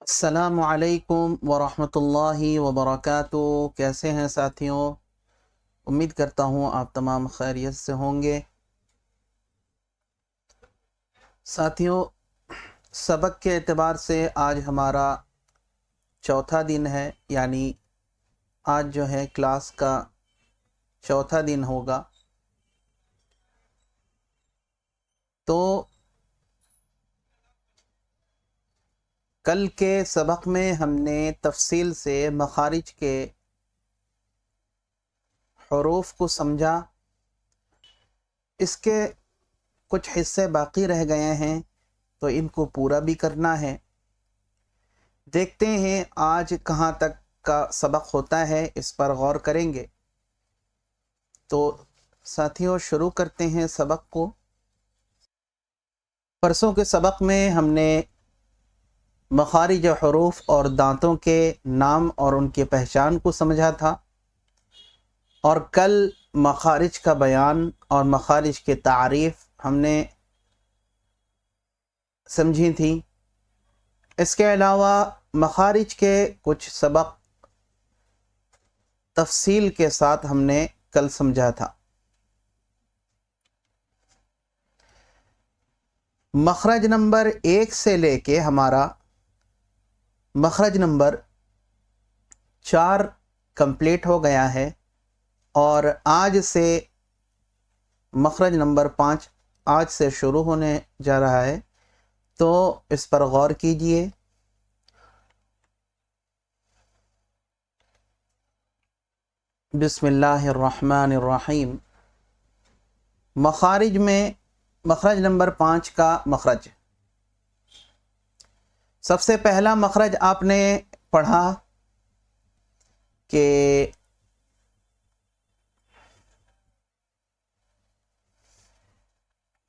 السلام علیکم ورحمۃ اللہ وبرکاتہ۔ کیسے ہیں ساتھیوں؟ امید کرتا ہوں آپ تمام خیریت سے ہوں گے۔ ساتھیوں، سبق کے اعتبار سے آج ہمارا چوتھا دن ہے، یعنی آج جو ہے کلاس کا چوتھا دن ہوگا۔ تو کل کے سبق میں ہم نے تفصیل سے مخارج کے حروف کو سمجھا۔ اس کے کچھ حصے باقی رہ گئے ہیں تو ان کو پورا بھی کرنا ہے۔ دیکھتے ہیں آج کہاں تک کا سبق ہوتا ہے، اس پر غور کریں گے۔ تو ساتھیوں شروع کرتے ہیں سبق کو۔ پرسوں کے سبق میں ہم نے مخارج حروف اور دانتوں کے نام اور ان کی پہچان کو سمجھا تھا، اور کل مخارج کا بیان اور مخارج کے تعریف ہم نے سمجھی تھی۔ اس کے علاوہ مخارج کے کچھ سبق تفصیل کے ساتھ ہم نے کل سمجھا تھا۔ مخرج نمبر 1 سے لے کے ہمارا مخرج نمبر 4 کمپلیٹ ہو گیا ہے، اور آج سے مخرج نمبر 5 آج سے شروع ہونے جا رہا ہے، تو اس پر غور کیجئے۔ بسم اللہ الرحمن الرحیم۔ مخارج میں مخرج نمبر 5 کا مخرج، سب سے پہلا مخرج آپ نے پڑھا کہ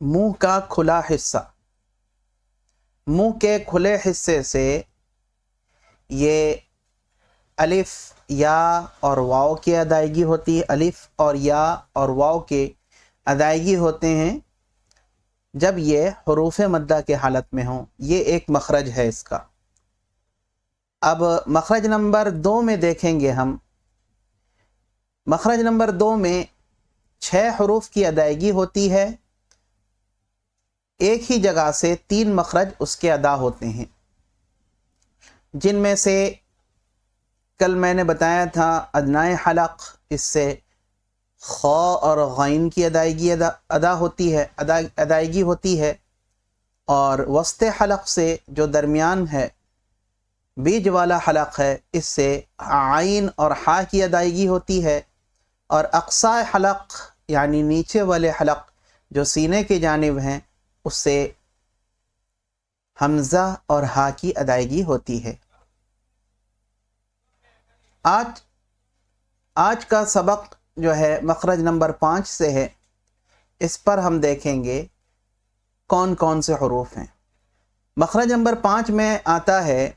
منہ کا کھلا حصہ، منہ کے کھلے حصے سے یہ الف، یا اور واو کی ادائیگی ہوتی ہے۔ الف اور یا اور واو کے ادائیگی ہوتے ہیں جب یہ حروف مدہ کے حالت میں ہوں۔ یہ ایک مخرج ہے اس کا۔ اب مخرج نمبر 2 میں دیکھیں گے ہم۔ مخرج نمبر 2 میں 6 حروف کی ادائیگی ہوتی ہے، ایک ہی جگہ سے 3 مخرج اس کے ادا ہوتے ہیں، جن میں سے کل میں نے بتایا تھا ادنائے حلق، اس سے خا اور غین کی ادائیگی ہوتی ہے، اور وسط حلق سے جو درمیان ہے، بیج والا حلق ہے، اس سے عین اور حا کی ادائیگی ہوتی ہے، اور اقصی حلق یعنی نیچے والے حلق جو سینے کی جانب ہیں، اس سے حمزہ اور ہا کی ادائیگی ہوتی ہے۔ آج کا سبق جو ہے مخرج نمبر 5 سے ہے، اس پر ہم دیکھیں گے کون کون سے حروف ہیں۔ مخرج نمبر 5 میں آتا ہے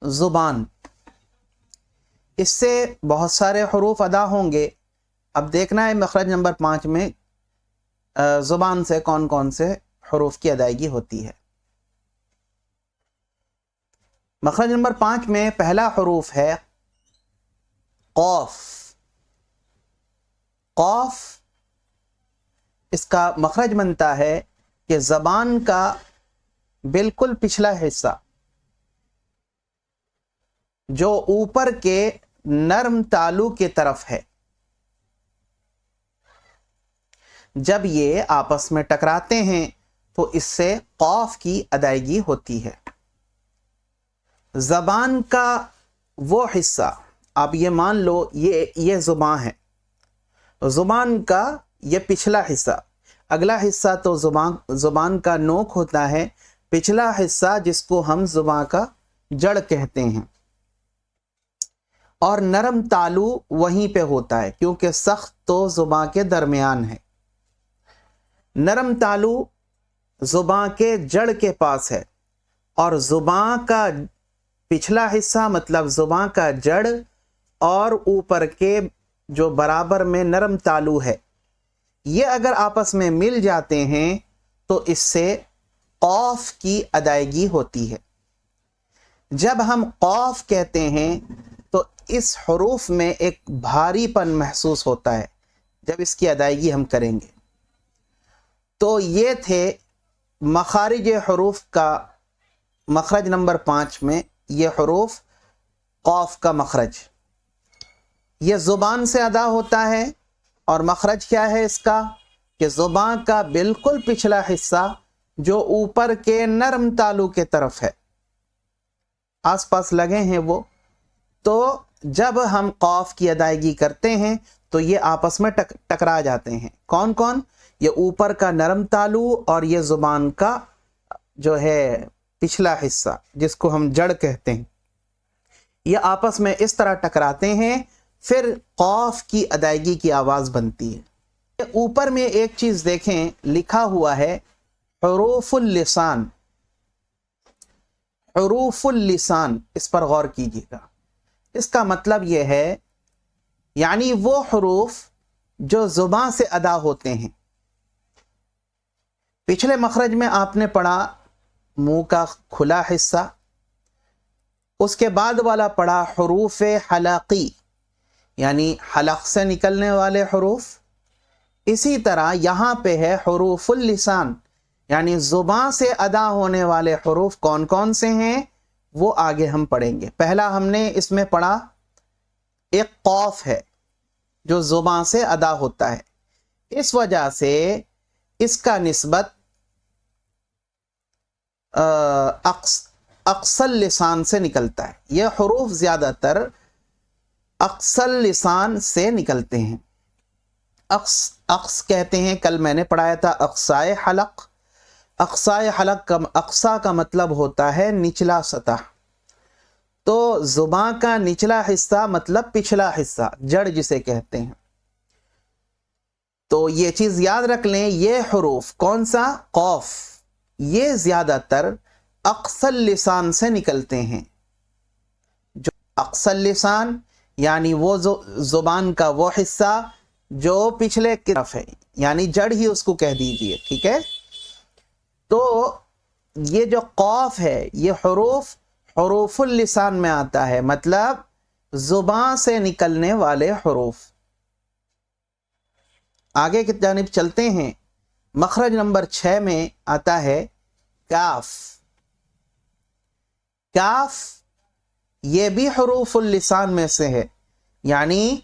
زبان، اس سے بہت سارے حروف ادا ہوں گے۔ اب دیکھنا ہے مخرج نمبر 5 میں زبان سے کون کون سے حروف کی ادائیگی ہوتی ہے۔ مخرج نمبر 5 میں پہلا حروف ہے قاف۔ قاف، اس کا مخرج بنتا ہے کہ زبان کا بالکل پچھلا حصہ جو اوپر کے نرم تالو کی طرف ہے، جب یہ آپس میں ٹکراتے ہیں تو اس سے قاف کی ادائیگی ہوتی ہے۔ زبان کا وہ حصہ، آپ یہ مان لو یہ زبان ہے، زبان کا یہ پچھلا حصہ، اگلا حصہ تو زبان کا نوک ہوتا ہے، پچھلا حصہ جس کو ہم زبان کا جڑ کہتے ہیں، اور نرم تالو وہیں پہ ہوتا ہے، کیونکہ سخت تو زبان کے درمیان ہے۔ نرم تالو زبان کے جڑ کے پاس ہے، اور زبان کا پچھلا حصہ مطلب زبان کا جڑ اور اوپر کے جو برابر میں نرم تالو ہے، یہ اگر آپس میں مل جاتے ہیں تو اس سے قوف کی ادائیگی ہوتی ہے۔ جب ہم قوف کہتے ہیں تو اس حروف میں ایک بھاری پن محسوس ہوتا ہے جب اس کی ادائیگی ہم کریں گے۔ تو یہ تھے مخارج حروف کا مخرج نمبر 5 میں یہ حروف قوف کا مخرج، یہ زبان سے ادا ہوتا ہے، اور مخرج کیا ہے اس کا کہ زبان کا بالکل پچھلا حصہ جو اوپر کے نرم تالو کے طرف ہے، آس پاس لگے ہیں وہ، تو جب ہم قوف کی ادائیگی کرتے ہیں تو یہ آپس میں ٹکرا جاتے ہیں۔ کون کون؟ یہ اوپر کا نرم تالو اور یہ زبان کا جو ہے پچھلا حصہ جس کو ہم جڑ کہتے ہیں، یہ آپس میں اس طرح ٹکراتے ہیں، پھر قوف کی ادائیگی کی آواز بنتی ہے۔ اوپر میں ایک چیز دیکھیں، لکھا ہوا ہے حروف اللسان، حروف اللسان، اس پر غور کیجیے گا۔ اس کا مطلب یہ ہے یعنی وہ حروف جو زبان سے ادا ہوتے ہیں۔ پچھلے مخرج میں آپ نے پڑھا منہ کا کھلا حصہ، اس کے بعد والا پڑھا حروف حلقی یعنی حلق سے نکلنے والے حروف۔ اسی طرح یہاں پہ ہے حروف اللسان یعنی زبان سے ادا ہونے والے حروف کون کون سے ہیں وہ آگے ہم پڑھیں گے۔ پہلا ہم نے اس میں پڑھا ایک قوف ہے جو زبان سے ادا ہوتا ہے، اس وجہ سے اس کا نسبت اقصل لسان سے نکلتا ہے۔ یہ حروف زیادہ تر اقصل لسان سے نکلتے ہیں۔ اقص کہتے ہیں، کل میں نے پڑھایا تھا اقصائے حلق۔ اقصائے حلق کا اقصا کا مطلب ہوتا ہے نچلا سطح، تو زبان کا نچلا حصہ مطلب پچھلا حصہ، جڑ جسے کہتے ہیں۔ تو یہ چیز یاد رکھ لیں، یہ حروف کون سا؟ قوف، یہ زیادہ تر اقصل لسان سے نکلتے ہیں۔ جو اقصل لسان یعنی وہ زبان کا وہ حصہ جو پچھلے کی طرف ہے، یعنی جڑ ہی اس کو کہہ دیجئے، ٹھیک ہے؟ تو یہ جو قوف ہے یہ حروف اللسان میں آتا ہے، مطلب زبان سے نکلنے والے حروف۔ آگے کی جانب چلتے ہیں، مخرج نمبر 6 میں آتا ہے کاف۔ کاف یہ بھی حروف اللسان میں سے ہے، یعنی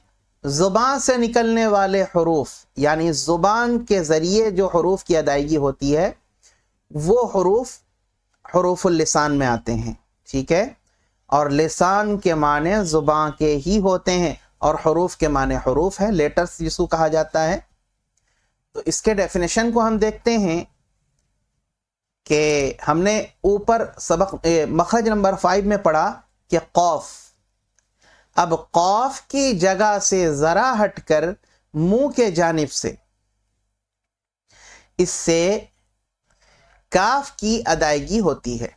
زبان سے نکلنے والے حروف، یعنی زبان کے ذریعے جو حروف کی ادائیگی ہوتی ہے وہ حروف اللسان میں آتے ہیں، ٹھیک ہے؟ اور لسان کے معنی زبان کے ہی ہوتے ہیں، اور حروف کے معنی حروف ہیں، لیٹرز جس کو کہا جاتا ہے۔ تو اس کے ڈیفینیشن کو ہم دیکھتے ہیں کہ ہم نے اوپر مخرج نمبر 5 میں پڑھا کہ قوف، اب قوف کی جگہ سے ذرا ہٹ کر منہ کے جانب سے اس سے کاف کی ادائیگی ہوتی ہے۔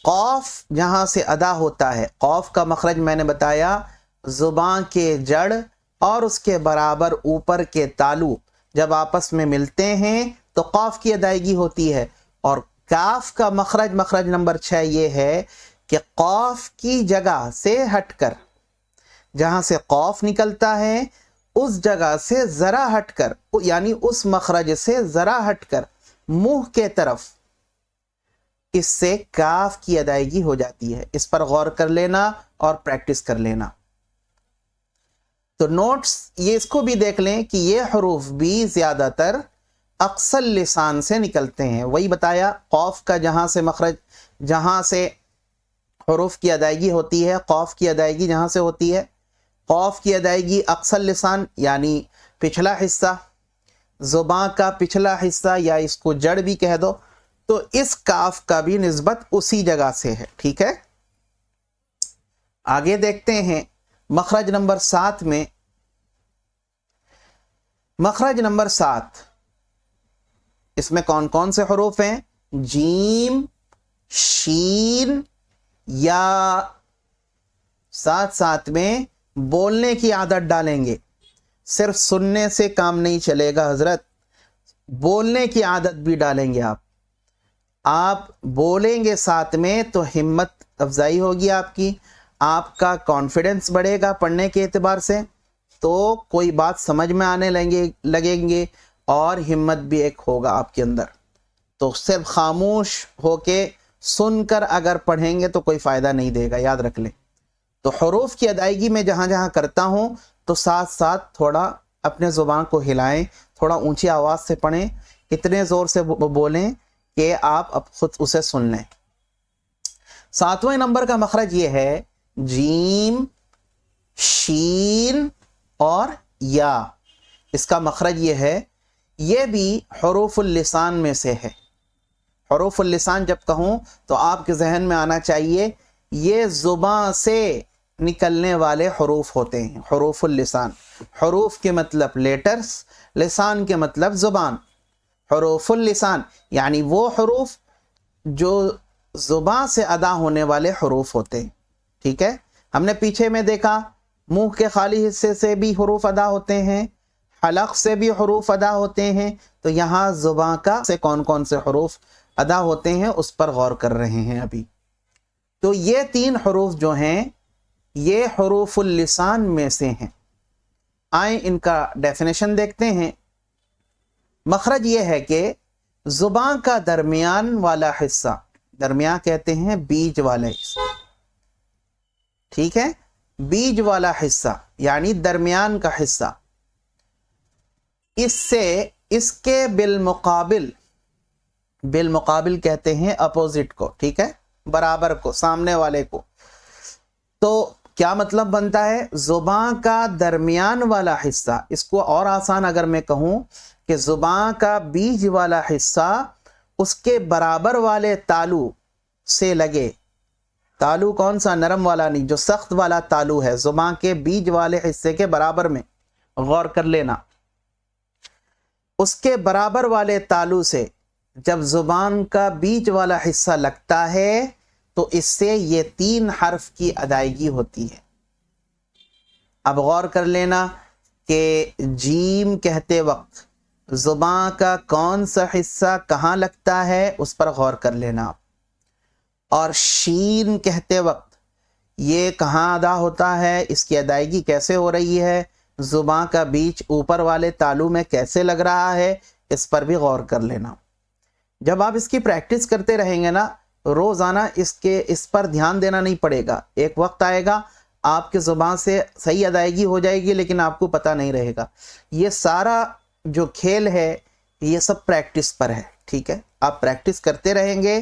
قوف جہاں سے ادا ہوتا ہے، قوف کا مخرج میں نے بتایا زبان کے جڑ اور اس کے برابر اوپر کے تالو جب آپس میں ملتے ہیں تو قوف کی ادائیگی ہوتی ہے۔ اور کاف کا مخرج نمبر 6 یہ ہے کہ قوف کی جگہ سے ہٹ کر، جہاں سے قوف نکلتا ہے اس جگہ سے ذرا ہٹ کر، یعنی اس مخرج سے ذرا ہٹ کر منہ کے طرف، اس سے کاف کی ادائیگی ہو جاتی ہے۔ اس پر غور کر لینا اور پریکٹس کر لینا۔ تو نوٹس یہ اس کو بھی دیکھ لیں کہ یہ حروف بھی زیادہ تر اقصل لسان سے نکلتے ہیں۔ وہی بتایا قوف کا جہاں سے حروف کی ادائیگی ہوتی ہے، قوف کی ادائیگی جہاں سے ہوتی ہے، قوف کی ادائیگی اقصل لسان یعنی پچھلا حصہ، زبان کا پچھلا حصہ یا اس کو جڑ بھی کہہ دو، تو اس کاف کا بھی نسبت اسی جگہ سے ہے، ٹھیک ہے؟ آگے دیکھتے ہیں مخرج نمبر 7 میں، مخرج نمبر 7 اس میں کون کون سے حروف ہیں؟ جیم، شین، یا ساتھ میں بولنے کی عادت ڈالیں گے، صرف سننے سے کام نہیں چلے گا حضرت، بولنے کی عادت بھی ڈالیں گے آپ بولیں گے ساتھ میں تو ہمت افزائی ہوگی آپ کا کانفیڈنس بڑھے گا پڑھنے کے اعتبار سے، تو کوئی بات سمجھ میں آنے لگیں گے اور ہمت بھی ایک ہوگا آپ کے اندر۔ تو صرف خاموش ہو کے سن کر اگر پڑھیں گے تو کوئی فائدہ نہیں دے گا، یاد رکھ لیں۔ تو حروف کی ادائیگی میں جہاں جہاں کرتا ہوں تو ساتھ ساتھ تھوڑا اپنے زبان کو ہلائیں، تھوڑا اونچی آواز سے پڑھیں، اتنے زور سے بولیں کہ آپ اب خود اسے سن لیں۔ 7ویں نمبر کا مخرج یہ ہے جیم، شین اور یا۔ اس کا مخرج یہ ہے، یہ بھی حروف اللسان میں سے ہے۔ حروف اللسان جب کہوں تو آپ کے ذہن میں آنا چاہیے یہ زبان سے نکلنے والے حروف ہوتے ہیں، حروف اللسان۔ حروف کے مطلب لیٹرز، لسان کے مطلب زبان۔ حروف اللسان یعنی وہ حروف جو زبان سے ادا ہونے والے حروف ہوتے ہیں، ٹھیک ہے۔ ہم نے پیچھے میں دیکھا منہ کے خالی حصے سے بھی حروف ادا ہوتے ہیں، حلق سے بھی حروف ادا ہوتے ہیں، تو یہاں زبان کا سے کون کون سے حروف ادا ہوتے ہیں اس پر غور کر رہے ہیں ابھی۔ تو یہ 3 حروف جو ہیں یہ حروف اللسان میں سے ہیں۔ آئیں ان کا ڈیفینیشن دیکھتے ہیں۔ مخرج یہ ہے کہ زبان کا درمیان والا حصہ، درمیان کہتے ہیں بیج والا حصہ، ٹھیک ہے، بیج والا حصہ یعنی درمیان کا حصہ، اس کے بالمقابل کہتے ہیں اپوزٹ کو، ٹھیک ہے، برابر کو، سامنے والے کو۔ تو کیا مطلب بنتا ہے؟ زبان کا درمیان والا حصہ، اس کو اور آسان اگر میں کہوں کہ زبان کا بیج والا حصہ اس کے برابر والے تالو سے لگے۔ تالو کون سا؟ نرم والا نہیں، جو سخت والا تالو ہے زبان کے بیج والے حصے کے برابر میں، غور کر لینا۔ اس کے برابر والے تالو سے جب زبان کا بیج والا حصہ لگتا ہے تو اس سے یہ 3 حرف کی ادائیگی ہوتی ہے۔ اب غور کر لینا کہ جیم کہتے وقت زبان کا کون سا حصہ کہاں لگتا ہے، اس پر غور کر لینا۔ اور شین کہتے وقت یہ کہاں ادا ہوتا ہے، اس کی ادائیگی کیسے ہو رہی ہے، زبان کا بیچ اوپر والے تالو میں کیسے لگ رہا ہے، اس پر بھی غور کر لینا۔ جب آپ اس کی پریکٹس کرتے رہیں گے نا روزانہ، اس پر دھیان دینا نہیں پڑے گا، ایک وقت آئے گا آپ کے زبان سے صحیح ادائیگی ہو جائے گی لیکن آپ کو پتہ نہیں رہے گا۔ یہ سارا جو کھیل ہے یہ سب پریکٹس پر ہے، ٹھیک ہے۔ آپ پریکٹس کرتے رہیں گے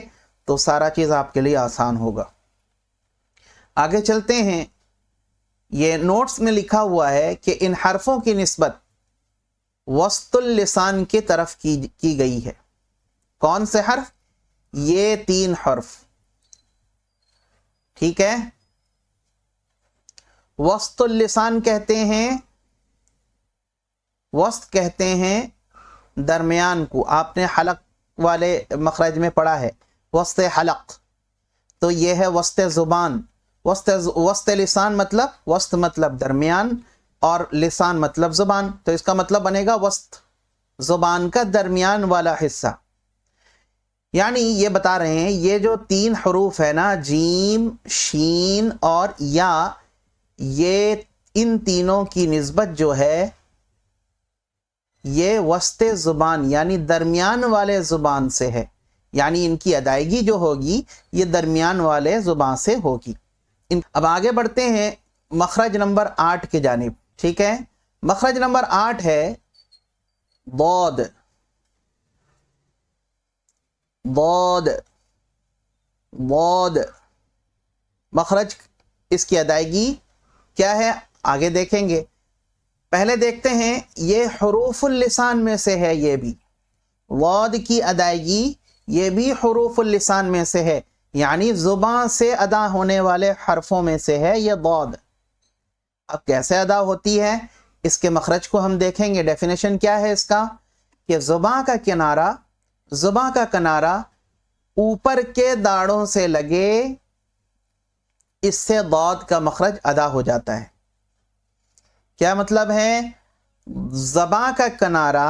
تو سارا چیز آپ کے لیے آسان ہوگا۔ آگے چلتے ہیں۔ یہ نوٹس میں لکھا ہوا ہے کہ ان حرفوں کی نسبت وسط اللسان کی طرف کی گئی ہے۔ کون سے حرف؟ یہ 3 حرف، ٹھیک ہے۔ وسط اللسان کہتے ہیں، وسط کہتے ہیں درمیان کو۔ آپ نے حلق والے مخرج میں پڑھا ہے وسط حلق، تو یہ ہے وسط زبان۔ وسط لسان مطلب، وسط مطلب درمیان اور لسان مطلب زبان، تو اس کا مطلب بنے گا وسط، زبان کا درمیان والا حصہ۔ یعنی یہ بتا رہے ہیں یہ جو 3 حروف ہے نا، جیم، شین اور یا، یہ ان تینوں کی نسبت جو ہے یہ وسط زبان یعنی درمیان والے زبان سے ہے، یعنی ان کی ادائیگی جو ہوگی یہ درمیان والے زبان سے ہوگی۔ اب آگے بڑھتے ہیں مخرج نمبر 8 کی جانب، ٹھیک ہے۔ مخرج نمبر 8 ہے ضاد۔ ضاد ضاد مخرج، اس کی ادائیگی کیا ہے آگے دیکھیں گے۔ پہلے دیکھتے ہیں یہ حروف اللسان میں سے ہے، یہ بھی ضاد کی ادائیگی یہ بھی حروف اللسان میں سے ہے، یعنی زبان سے ادا ہونے والے حرفوں میں سے ہے یہ ضاد۔ اب کیسے ادا ہوتی ہے اس کے مخرج کو ہم دیکھیں گے۔ ڈیفینیشن کیا ہے اس کا کہ زبان کا کنارہ اوپر کے داڑوں سے لگے، اس سے ضاد کا مخرج ادا ہو جاتا ہے۔ کیا مطلب ہے؟ زبان کا کنارہ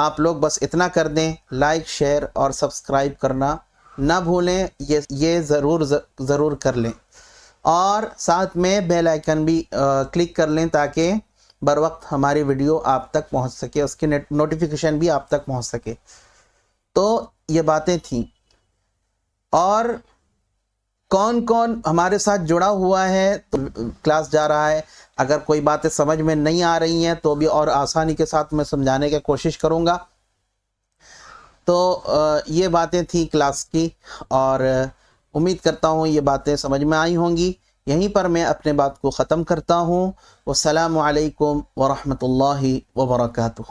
آپ لوگ بس اتنا کر دیں، لائک شیئر اور سبسکرائب کرنا نہ بھولیں، یہ ضرور کر لیں، اور ساتھ میں بیل آئیکن بھی کلک کر لیں تاکہ بر وقت ہماری ویڈیو آپ تک پہنچ سکے، اس کی نوٹیفیکیشن بھی آپ تک پہنچ سکے۔ تو یہ باتیں تھیں، اور کون کون ہمارے ساتھ جڑا ہوا ہے تو کلاس جا رہا ہے، اگر کوئی باتیں سمجھ میں نہیں آ رہی ہیں تو بھی اور آسانی کے ساتھ میں سمجھانے کی کوشش کروں گا۔ تو یہ باتیں تھیں کلاس کی، اور امید کرتا ہوں یہ باتیں سمجھ میں آئی ہوں گی۔ یہیں پر میں اپنے بات کو ختم کرتا ہوں۔ والسلام علیکم ورحمۃ اللہ وبرکاتہ۔